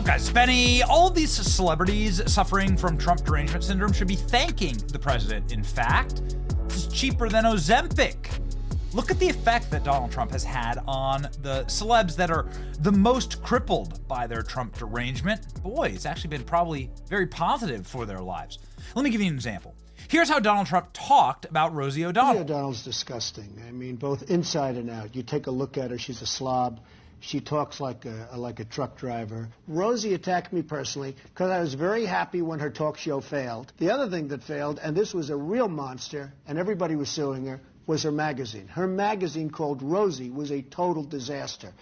up, guys? Spenny. All of these celebrities suffering from Trump derangement syndrome should be thanking the president. In fact, this is cheaper than Ozempic. Look at the effect that Donald Trump has had on the celebs that are the most crippled by their Trump derangement. Boy, it's actually been probably very positive for their lives. Let me give you an example. Here's how Donald Trump talked about Rosie O'Donnell. Rosie O'Donnell's disgusting. I mean, both inside and out. You take a look at her, she's a slob. She talks like a truck driver. Rosie attacked me personally because I was very happy when her talk show failed. The other thing that failed, and this was a real monster, and everybody was suing her, was her magazine. Her magazine called Rosie was a total disaster.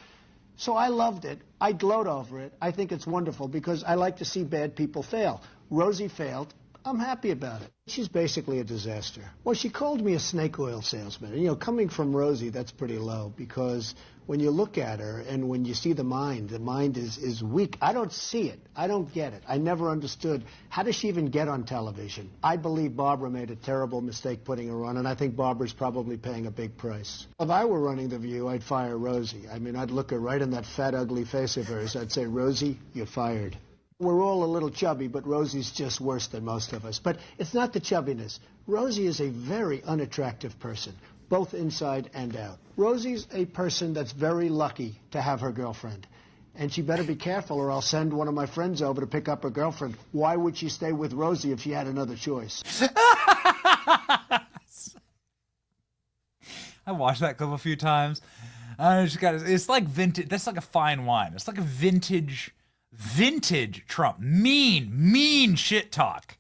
So I loved it. I gloat over it. I think it's wonderful because I like to see bad people fail. Rosie failed. I'm happy about it. She's basically a disaster. Well, she called me a snake oil salesman. And, you know, coming from Rosie, that's pretty low because when you look at her and when you see the mind is weak. I don't see it. I don't get it. I never understood. How does she even get on television? I believe Barbara made a terrible mistake putting her on, and I think Barbara's probably paying a big price. If I were running The View, I'd fire Rosie. I mean, I'd look her right in that fat, ugly face of hers. I'd say, Rosie, you're fired. We're all a little chubby, but Rosie's just worse than most of us. But it's not the chubbiness. Rosie is a very unattractive person, both inside and out. Rosie's a person that's very lucky to have her girlfriend. And she better be careful or I'll send one of my friends over to pick up her girlfriend. Why would she stay with Rosie if she had another choice? I watched that clip a few times. It's like vintage. That's like a fine wine. It's like a vintage Trump. Mean shit talk.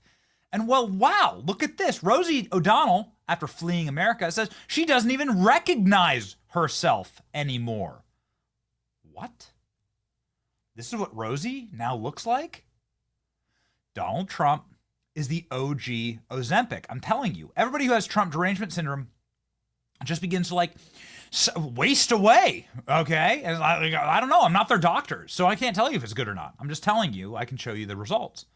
And well, wow, look at this. Rosie O'Donnell, after fleeing America, says she doesn't even recognize herself anymore. What? This is what Rosie now looks like? Donald Trump is the OG Ozempic. I'm telling you, everybody who has Trump derangement syndrome just begins to like waste away, okay? And I don't know. I'm not their doctor, so I can't tell you if it's good or not. I'm just telling you. I can show you the results.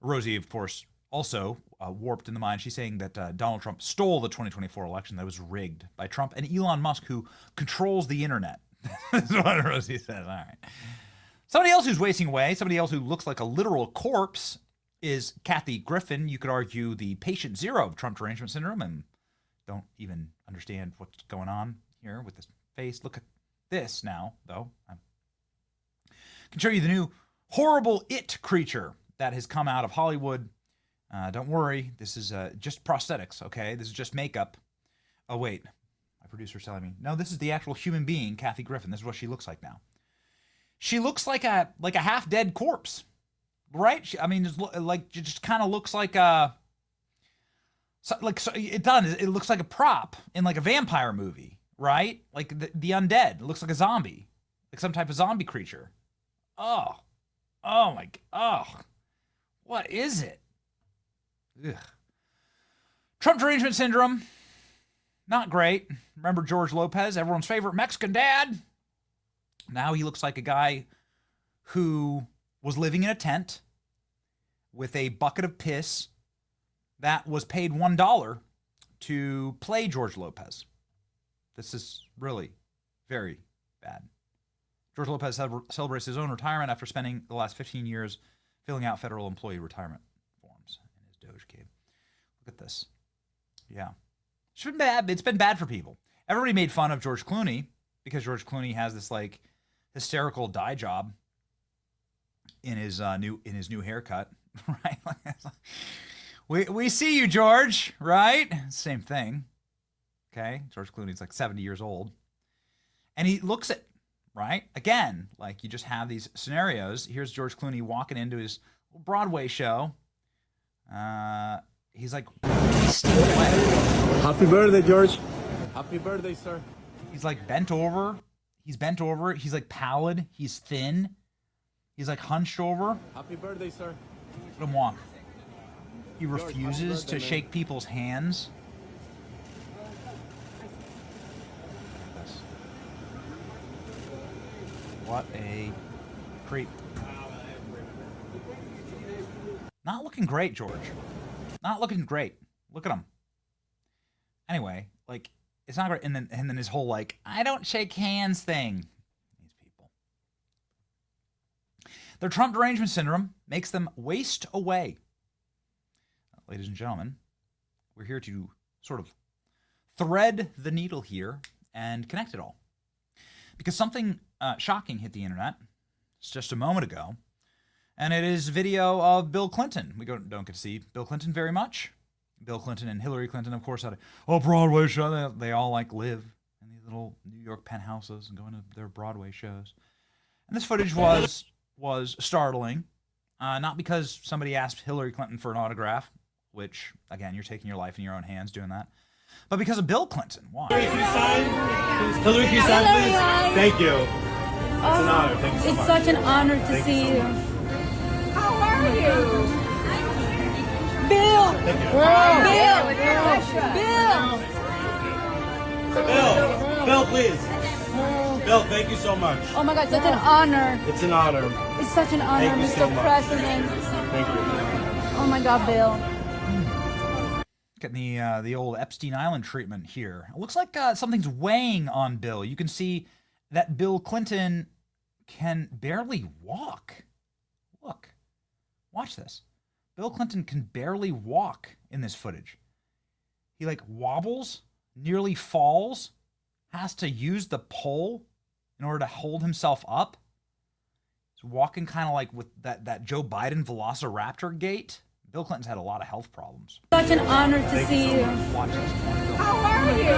Rosie, of course, also warped in the mind. She's saying that Donald Trump stole the 2024 election that was rigged by Trump and Elon Musk, who controls the internet. That's what Rosie says. All right. Somebody else who's wasting away, somebody else who looks like a literal corpse, is Kathy Griffin. You could argue the patient zero of Trump derangement syndrome, and don't even understand what's going on here with this face. Look at this now, though. I can show you the new horrible it creature that has come out of Hollywood. Don't worry, this is just prosthetics, okay? This is just makeup. Oh, wait. My producer's telling me. No, this is the actual human being, Kathy Griffin. This is what she looks like now. She looks like a half-dead corpse, right? It just kind of looks like a... It looks like a prop in like a vampire movie, right? Like the undead. It looks like a zombie, like some type of zombie creature. Oh my, what is it? Ugh. Trump derangement syndrome, not great. Remember George Lopez, everyone's favorite Mexican dad? Now he looks like a guy who was living in a tent with a bucket of piss that was paid $1 to play George Lopez. This is really very bad. George Lopez celebrates his own retirement after spending the last 15 years filling out federal employee retirement forms in his Doge cave. Look at this. Yeah. It's been bad. It's been bad for people. Everybody made fun of George Clooney because George Clooney has this like hysterical dye job in his new haircut, right? We see you, George, right? Same thing. Okay? George Clooney's like 70 years old. And he looks at, right? Again, like you just have these scenarios. Here's George Clooney walking into his Broadway show. He's like wasting away. Happy birthday, George. Happy birthday, sir. He's like bent over. He's bent over. He's like pallid. He's thin. He's like hunched over. Happy birthday, sir. Let him walk. He refuses to shake people's hands. What a creep. Not looking great, George. Not looking great. Look at him. Anyway, like, it's not great. And then his whole, like, I don't shake hands thing. These people. Their Trump derangement syndrome makes them waste away. Ladies and gentlemen, we're here to sort of thread the needle here and connect it all. Because something shocking hit the internet just a moment ago, and it is video of Bill Clinton. We don't get to see Bill Clinton very much. Bill Clinton and Hillary Clinton, of course, had a Broadway show. They all like live in these little New York penthouses and go to their Broadway shows. And this footage was startling, not because somebody asked Hillary Clinton for an autograph, which, again, you're taking your life in your own hands doing that, but because of Bill Clinton. Why? Hillary, can you sign? Hillary, can you sign, please? Thank you. It's an honor. Thank you so much. It's such an honor to see you. How are you? Bill! Thank you. Bill, please. Bill, thank you so much. Oh my God, such an honor. It's an honor. It's such an honor, Thank you Mr. so much. President. Thank you. Oh my God, Bill. Getting the old Epstein Island treatment here. It looks like something's weighing on Bill. You can see that Bill Clinton can barely walk. Look, watch this. Bill Clinton can barely walk in this footage. He like wobbles, nearly falls, has to use the pole in order to hold himself up. He's walking kind of like with that Joe Biden velociraptor gait. Bill Clinton's had a lot of health problems. Such an honor to see you. Watch this. How are you?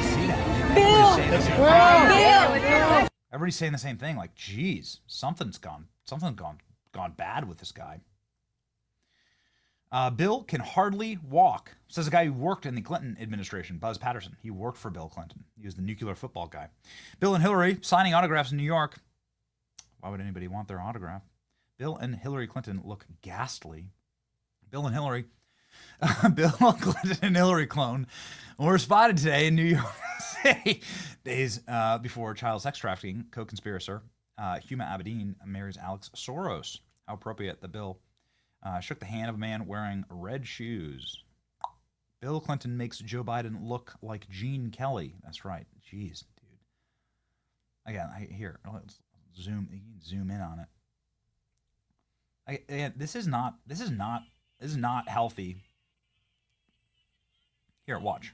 See that? Bill! Everybody's saying the same thing. Like, geez, something's gone bad with this guy. Bill can hardly walk, says a guy who worked in the Clinton administration, Buzz Patterson. He worked for Bill Clinton. He was the nuclear football guy. Bill and Hillary signing autographs in New York. Why would anybody want their autograph? Bill and Hillary Clinton look ghastly. Bill Clinton and Hillary clone were spotted today in New York City, days before child sex trafficking co-conspirator Huma Abedin marries Alex Soros. How appropriate that Bill shook the hand of a man wearing red shoes. Bill Clinton makes Joe Biden look like Gene Kelly. That's right. Jeez, dude. Again, here, let's zoom in on it. This is not healthy. Here, watch.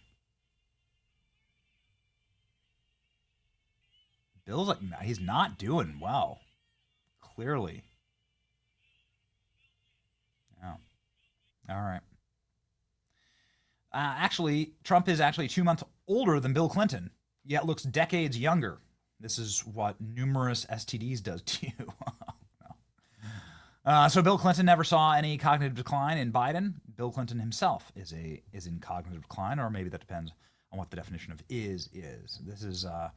Bill's like, he's not doing well. Clearly. Yeah. All right. Actually, Trump is actually 2 months older than Bill Clinton, yet looks decades younger. This is what numerous STDs does to you. So Bill Clinton never saw any cognitive decline in Biden. Bill Clinton himself is in cognitive decline, or maybe that depends on what the definition of is. This is a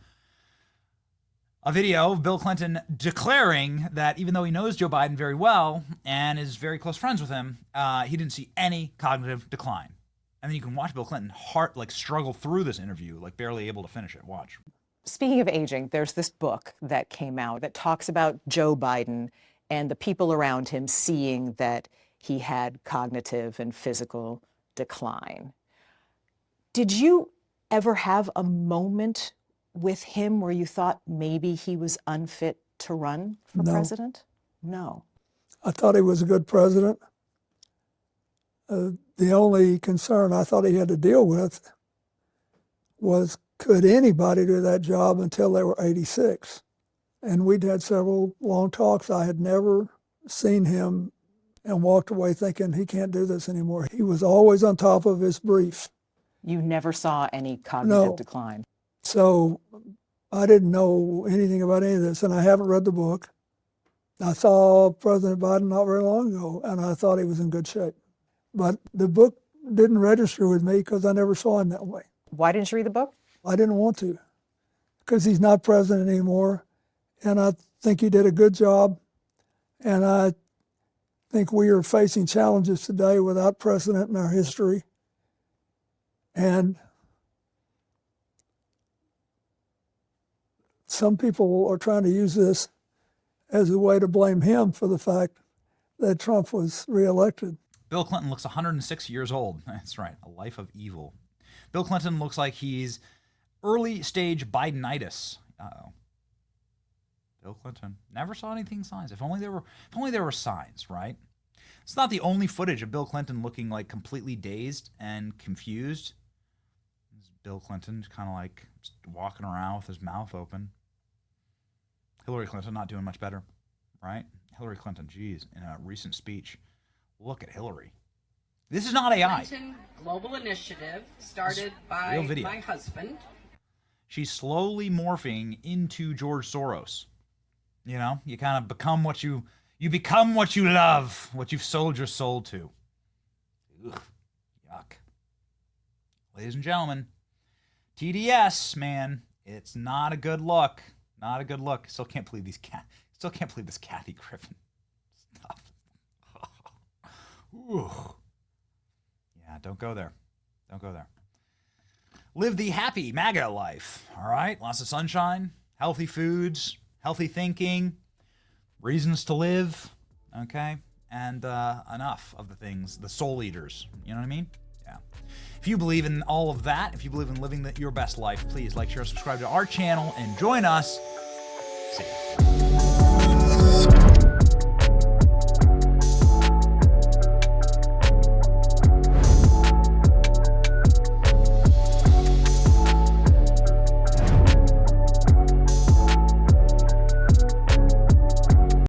video of Bill Clinton declaring that even though he knows Joe Biden very well and is very close friends with him, he didn't see any cognitive decline. And then you can watch Bill Clinton struggle through this interview, like barely able to finish it. Watch. Speaking of aging, there's this book that came out that talks about Joe Biden and the people around him seeing that he had cognitive and physical decline. Did you ever have a moment with him where you thought maybe he was unfit to run for president? No. I thought he was a good president. The only concern I thought he had to deal with was, could anybody do that job until they were 86? And we'd had several long talks. I had never seen him and walked away thinking he can't do this anymore. He was always on top of his brief. You never saw any cognitive decline? So I didn't know anything about any of this, and I haven't read the book. I saw President Biden not very long ago, and I thought he was in good shape. But the book didn't register with me because I never saw him that way. Why didn't you read the book? I didn't want to, because he's not president anymore, and I think he did a good job, and I think we are facing challenges today without precedent in our history. And some people are trying to use this as a way to blame him for the fact that Trump was reelected. Bill Clinton looks 106 years old. That's right, a life of evil. Bill Clinton looks like he's early stage Bidenitis. Uh-oh. Bill Clinton. Never saw anything signs. If only there were signs, right? It's not the only footage of Bill Clinton looking like completely dazed and confused. It's Bill Clinton kind of like walking around with his mouth open. Hillary Clinton not doing much better, right? Hillary Clinton, geez, in a recent speech, look at Hillary. This is not AI. Clinton Global Initiative started by my husband. She's slowly morphing into George Soros. You know, you kind of become what you become what you love, what you've sold your soul to. Ugh, yuck. Ladies and gentlemen, TDS, man, it's not a good look. Not a good look. Still can't believe this Kathy Griffin stuff. Ooh. Yeah, don't go there. Don't go there. Live the happy MAGA life, all right? Lots of sunshine, healthy foods, healthy thinking, reasons to live, okay? And enough of the things, the soul eaters, you know what I mean? Yeah. If you believe in all of that, if you believe in living your best life, please like, share, subscribe to our channel, and join us. See you.